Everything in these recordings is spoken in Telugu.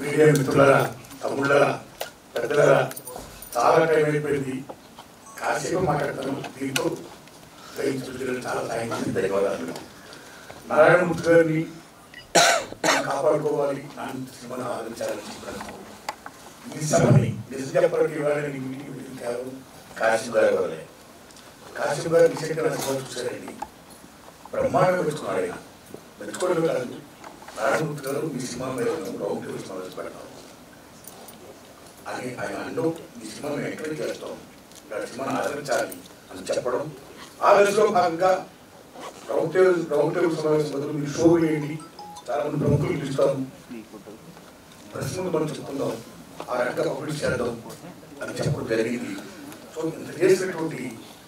మీడియా మిత్రులరా, తమ్ముళ్ళరా, పెద్దలరా, చాలా టైం అయిపోయింది. కాసేపు మాట్లాడతాను. దీంతో చాలా సాయం ధన్యవాదాలు. నారాయణమూర్తి గారిని కాపాడుకోవాలి, నాన్న సినిమాను ఆదరించాలని ఈ సభని నిజం చెప్పడానికి ఇవ్వాలని కేవలం కాశీ గారు వల్లే. కాశీ గారు రీసెంట్గా సినిమా చూశారండి. బ్రహ్మాండంగా మెచ్చుకున్నాడు. ఆయన మెచ్చుకోవడం కాదు, నారాయణమూర్తి గారు మీ సినిమా మీద రౌండ్ టేబుల్ సమావేశం పెడతాం అని ఆయన అంటూ ఈ సినిమా మేము ఎంకరేజ్ చేస్తాం, ఇలా సినిమాను ఆదరించాలి అని చెప్పడం. ఆ దశలో భాగంగా రౌండ్ టేబుల్ సమావేశం బదులు మీరు షో వేయండి, చాలా మంది ప్రముఖులు పిలుస్తాము, ప్రెస్ ముందు మనం చెప్పుకుందాం, ఆ రకంగా పబ్లిష్ చేద్దాం అని చెప్పడం జరిగింది. సో ఇంత చేసినటువంటి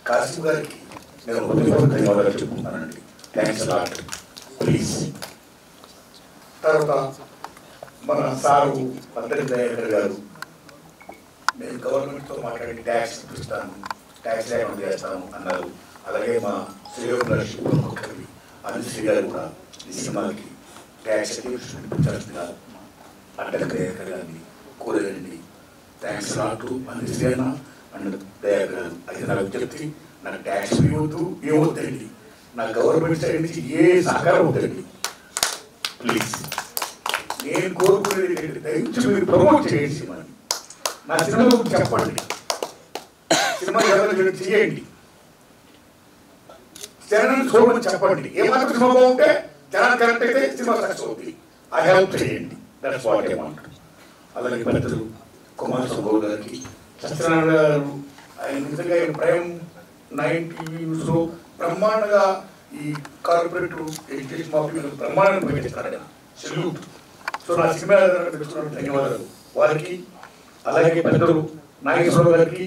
కాశీ గారికి నేను హృదయపూర్వక ధన్యవాదాలు చెప్పుకుంటానండి. Thanks lot. ప్లీజ్. తర్వాత మన సారు పద్దెని దయాకర్ గారు, నేను గవర్నమెంట్తో మాట్లాడి ట్యాక్స్ ఇప్పిస్తాను, ట్యాక్స్ లేకుండా చేస్తాను అన్నారు. అలాగే మా శ్రీయోగి అనుశ్రీ గారు కూడా ఈ సినిమాకి ట్యాక్స్ ఇప్పించాల్సిందిగా పద్దెని దయాకర్ గారిని కోరేదండి. థ్యాంక్స్ లాట్ అనుశ్రీ అన్న అండ్ దయాకర్ గారు. అది నా విజ్ఞప్తి. నాకు ట్యాక్స్ ఇవ్వద్దు, ఏమవుతండి, నా గవర్నమెంట్ సైడ్ నుంచి ఏ సహకారం అవుతుంది. ప్లీజ్, నేను కోరుకునేది ఏంటంటే దయచేసి మీరు ప్రమోట్ చేయండి సినిమాని. నా సినిమా గురించి చెప్పండి, సినిమా ఎవరు చేయండి, జనాన్ని చూడమని చెప్పండి. ఏమాత్రం సినిమా బాగుంటే జనాన్ని కరెక్ట్ అయితే సినిమా సక్సెస్ అవుతుంది. ఆ హెల్ప్ చేయండి. That's what I want. అలాగే పెద్దలు కుమార్ సంభవ్ గారికి, సత్యనారాయణ గారు, ఆయన నిజంగా ప్రైమ్ 90 న్యూస్లో బ్రహ్మాండంగా ఈ కార్పొరేట్ ఎడ్యుకేషన్ మాఫీ బ్రహ్మాండంగా పనిచేస్తారు. సెల్యూట్. సో నా సినిమా తెలుసుకున్న ధన్యవాదాలు వారికి. అలాగే పెద్దలు నాగేశ్వరరావు గారికి,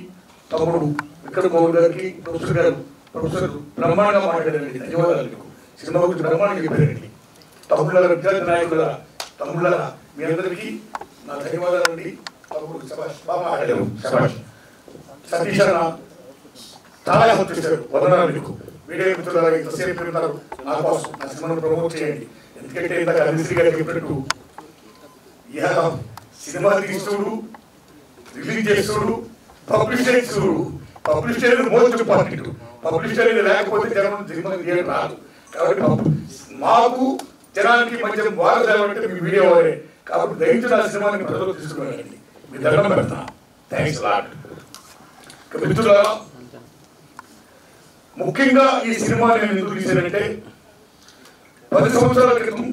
తమ్ముడు విక్రమ్ గౌడ్ గారికి, ప్రొఫెసర్ బ్రహ్మాండంగా మాట్లాడారండి. ధన్యవాదాలు మీకు. సినిమా గురించి బ్రహ్మాండంగా చెప్పారండి. తమ్ముళ్ళ విద్యార్థి నాయకుల తమ్ముళ్ళ మీ అందరికీ నా ధన్యవాదాలండి. తమ్ముడు శభాష్, బాగా మాట్లాడారు. శభాష్. సతీష్ అన్న చాలా హెల్ప్ చేశారు. వందనాలు మీకు. మీడియా మిత్రులు ఎంతసేపు ఉన్నారు నా కోసం, నా సినిమాను ప్రమోట్ చేయండి. ఎందుకంటే ఇందాక అనుశ్రీ గారు చెప్పినట్టు సినిమా తీసుడు, రిలీజ్ చేసుడు, పబ్లిష్ చేసుడు. పబ్లిష్ అనేది మోస్ట్ ఇంపార్టెంట్. పబ్లిష్ అనేది లేకపోతే జనం సినిమా తీయడం రాదు. కాబట్టి మాకు జనానికి మధ్య వారదాలంటే మీ వీడియో వారే. కాబట్టి దయచేసి నా సినిమాని ప్రజలు తీసుకున్నారండి. మీ దండం పెడతా. Thanks lot. మిత్రులారా, ముఖ్యంగా ఈ సినిమా నేను ఎందుకు తీశానంటే 10 సంవత్సరాల క్రితం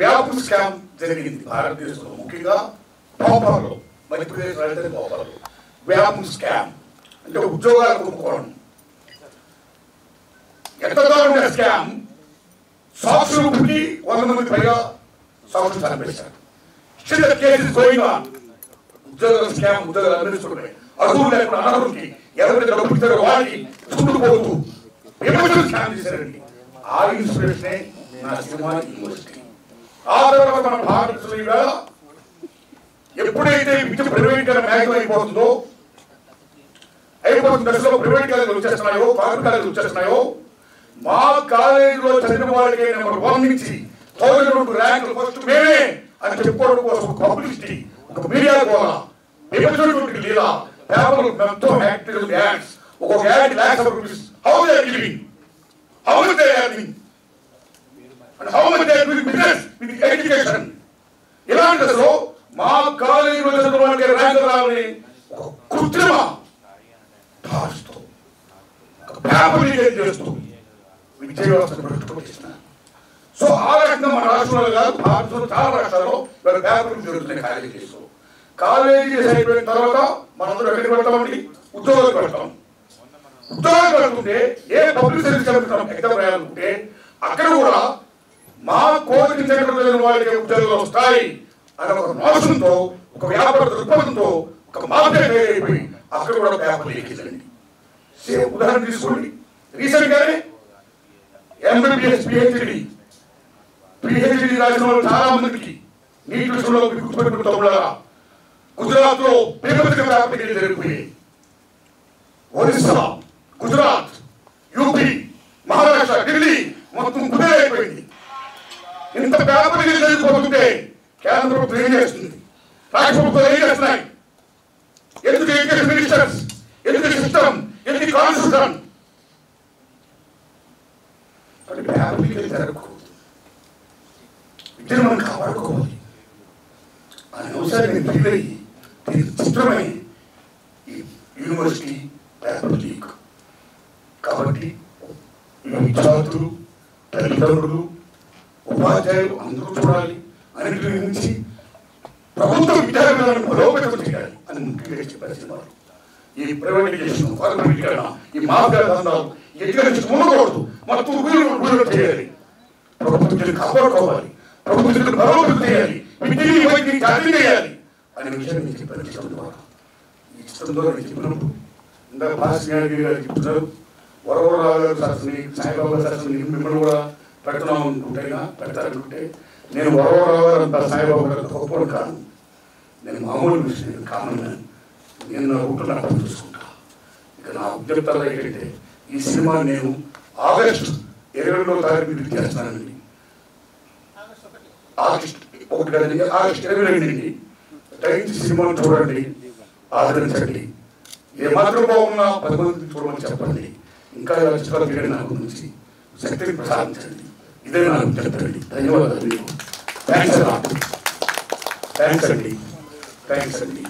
వ్యాపం స్కామ్ జరిగింది భారతదేశంలో, ముఖ్యంగా భోపాల్లో, మధ్యప్రదేశ్ రాజధాని భోపాల్లో. వ్యాపం స్కామ్ అంటే ఉద్యోగాలు కొనుక్కోవడం. ఎంతగానో స్కామ్, సాక్షులు పుట్టి 100 మంది పైగా సాక్షులు చనిపోయారు. Still cases going on. ఉద్యోగాల స్కామ్, ఉద్యోగాలు అందిస్తున్నాయి. అర్హులు లేకుండా అనర్హులకి ఎవరైతే డబ్బులు ఇస్తారో వారికి చుట్టుకుపోతూ విమర్శలు స్కామ్ చేశారండి. ఆ ఇన్స్పిరేషనే నా సినిమా యూనివర్సిటీ. ఆ తర్వాత మన భారతదేశంలో ఈవేళ ఎప్పుడైతే విద్య ప్రైవేటీకరణ మ్యాగం అయిపోతున్న దశలో ప్రైవేట్ కాలేజీలు వచ్చేస్తున్నాయో, కార్పొరేట్ కాలేజీలు వచ్చేస్తున్నాయో, మా కాలేజీలో చదివిన వాళ్ళకి నెంబర్ 1 నుంచి 1000 ర్యాంకులు ఫస్ట్ మేమే అని చెప్పుకోవడం కోసం ఒక పబ్లిసిటీ, ఒక మీడియా ద్వారా లీలా పేపర్లు మొత్తం యాక్టివ్ యాడ్స్, ఒక్కొక్క add lakhs of rupees. How they are living? How much they are earning? And how much they are doing business with education? ఇలాంటి దశలో మా కాలేజీలో చదివిన వాళ్ళకి ర్యాంకులు రావాలని ఒక కృత్రిమ భాషతో, ఒక పేపర్ లీకేజ్ చేస్తూ విద్యా వ్యవస్థను పెట్టుకుంటున్నారు. సో ఆ రకంగా మన రాష్ట్రంలో కాదు, భారతదేశంలో చాలా రాష్ట్రాల్లో పేపర్లు జరుగుతున్నాయి కాలేజీలో. కాలేజీ అయిపోయిన తర్వాత మనందరూ ఎక్కడికి పెడతామండి? ఉద్యోగాలు పెడతాం. ఉద్యోగాలు పెడుతుంటే ఏ పబ్లిక్ సర్వీస్ కలుగుతాం ఎగ్జామ్ రాయాలనుకుంటే అక్కడ కూడా మా కోచింగ్ సెంటర్ చదివిన వాళ్ళకి ఉద్యోగాలు వస్తాయి అనే ఒక మోసంతో, ఒక వ్యాపార దృక్పథంతో, ఒక మాఫియా అయిపోయి అక్కడ కూడా పేపర్ లీకేజ్ అండి. సేమ్ ఉదాహరణ తీసుకోండి. రీసెంట్ గానే ఎంబీబీఎస్ పిహెచ్డి రాసిన వాళ్ళు చాలా మందికి నీట్ విషయంలో గుర్తుపెట్టుకుంటాం. గుజరాత్ లో పేపర్ పేపర్ జరిగిపోయాయి. ఒరిస్సా, గుజరాత్, యూపీ, మహారాష్ట్ర, ఢిల్లీ మొత్తం కుదేరైపోయింది. ఇంత పేపర్ జరిగిపోతుంటే కేంద్ర ప్రభుత్వం ఏం చేస్తుంది, రాష్ట్ర ప్రభుత్వం ఏం చేస్తున్నాయి? ఎందుకు ఎడ్యుకేషన్ మినిస్టర్స్, ఎందుకు సిస్టమ్, ఎందుకు కాన్స్టిట్యూషన్? పేపర్ జరగకూడదు, విద్యను మనం కాపాడుకోవాలి. ఆ అంశాన్ని నేను ఫీల్ అయ్యి చిత్రమై ఈ యూనివర్సిటీ పేపర్ లీక్. కాబట్టి విద్యార్థులు, తల్లిదండ్రులు, ఉపాధ్యాయులు అందరూ చూడాలి. అన్నింటి నుంచి ప్రభుత్వ విద్యార్థులను బలోపేతం చేయాలి అని ముఖ్యంగా చెప్పారు. ఈ ప్రైవేటైజేషన్, కార్పొరేటీకరణ, ఈ మాఫియా దందాలు ఎడ్యుకేషన్ ఉండకూడదు. మొత్తం ఊరు చేయాలి. ప్రభుత్వం కాపాడుకోవాలి, ప్రభుత్వం బలోపేతం చేయాలి, విద్యని వైద్యుని జాగ్రత్త చేయాలి అనే విషయాన్ని మీకు చెప్పారు. చిత్రం ద్వారా ఈ చిత్రం ద్వారా నేను చెప్పినప్పుడు ఇందాక భాస్కర్ గారు చెప్తున్నారు, వరవరరావు గారు శాస్త్రి, సాయిబాబా శాస్త్రి మిమ్మల్ని కూడా పెడుతున్నాం అనుకుంటేనా పెడతారనుకుంటే, నేను వరవరరావు గారు అంత సాయిబాబా గారు గొప్పడు కాను. నేను మామూలు విషయం కాను. నేను నా రూట్లో అర్థం చూసుకుంటా. ఇక నా ఉద్యోగతలో ఏంటంటే ఈ సినిమా నేను ఆగస్టు 22వ తారీఖు రిలీజ్ చేస్తానండి. ఆగస్టు 22 అండి. దయచేసి సినిమాను చూడండి, ఆదరించండి. ఏమాత్రం బాగున్నా 10 మందికి చూడమని చెప్పండి. ఇంకా ఇలా చిత్రాలు తీయడం నాకు నుంచి శక్తిని ప్రసాదించండి. ఇదే నాకు చెప్తానండి. ధన్యవాదాలు. థ్యాంక్స్ అండి. థ్యాంక్స్ అండి.